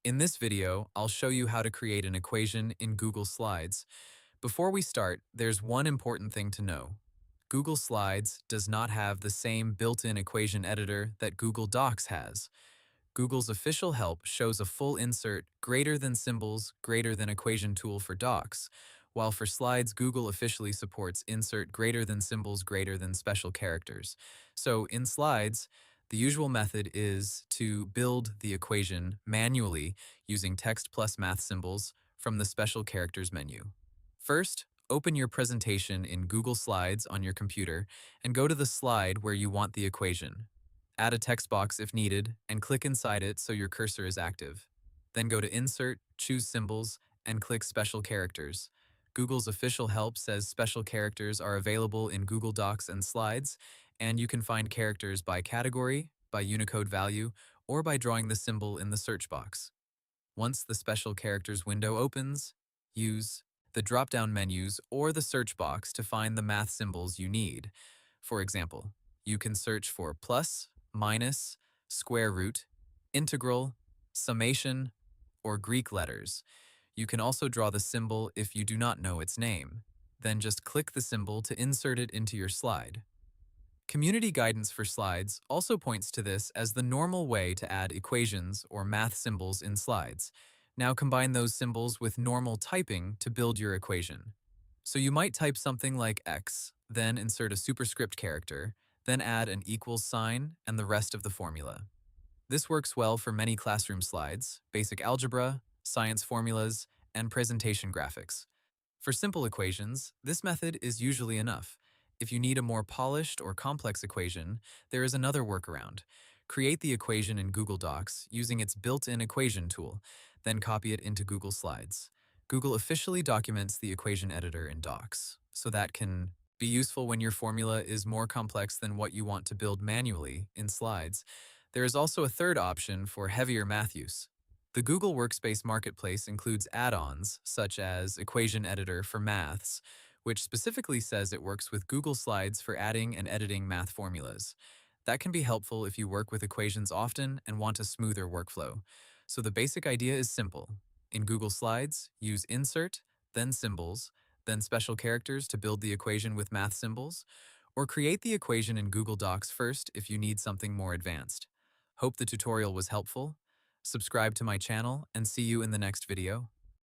In this video, I'll show you how to create an equation in Google Slides. Before we start, there's one important thing to know. Google Slides does not have the same built-in equation editor that Google Docs has. Google's official help shows a full insert greater than symbols greater than equation tool for Docs, while for Slides, Google officially supports insert greater than symbols greater than special characters. So in Slides, the usual method is to build the equation manually using text plus math symbols from the special characters menu. First, open your presentation in Google Slides on your computer and go to the slide where you want the equation. Add a text box if needed, and click inside it so your cursor is active. Then go to Insert, choose Symbols, and click Special Characters. Google's official help says special characters are available in Google Docs and Slides, and you can find characters by category, by Unicode value, or by drawing the symbol in the search box. Once the Special Characters window opens, use the drop-down menus or the search box to find the math symbols you need. For example, you can search for plus, minus, square root, integral, summation, or Greek letters. You can also draw the symbol if you do not know its name. Then just click the symbol to insert it into your slide. Community guidance for slides also points to this as the normal way to add equations or math symbols in slides. Now combine those symbols with normal typing to build your equation. So you might type something like x, then insert a superscript character, then add an equals sign and the rest of the formula. This works well for many classroom slides, basic algebra, science formulas, and presentation graphics. For simple equations, this method is usually enough. If you need a more polished or complex equation, there is another workaround. Create the equation in Google Docs using its built-in equation tool, then copy it into Google Slides. Google officially documents the equation editor in Docs, so that can be useful when your formula is more complex than what you want to build manually in Slides. There is also a third option for heavier math use. The Google Workspace Marketplace includes add-ons, such as Equation Editor for Maths, which specifically says it works with Google Slides for adding and editing math formulas. That can be helpful if you work with equations often and want a smoother workflow. So the basic idea is simple. In Google Slides, use Insert, then Symbols, then Special Characters to build the equation with math symbols, or create the equation in Google Docs first if you need something more advanced. Hope the tutorial was helpful. Subscribe to my channel and see you in the next video.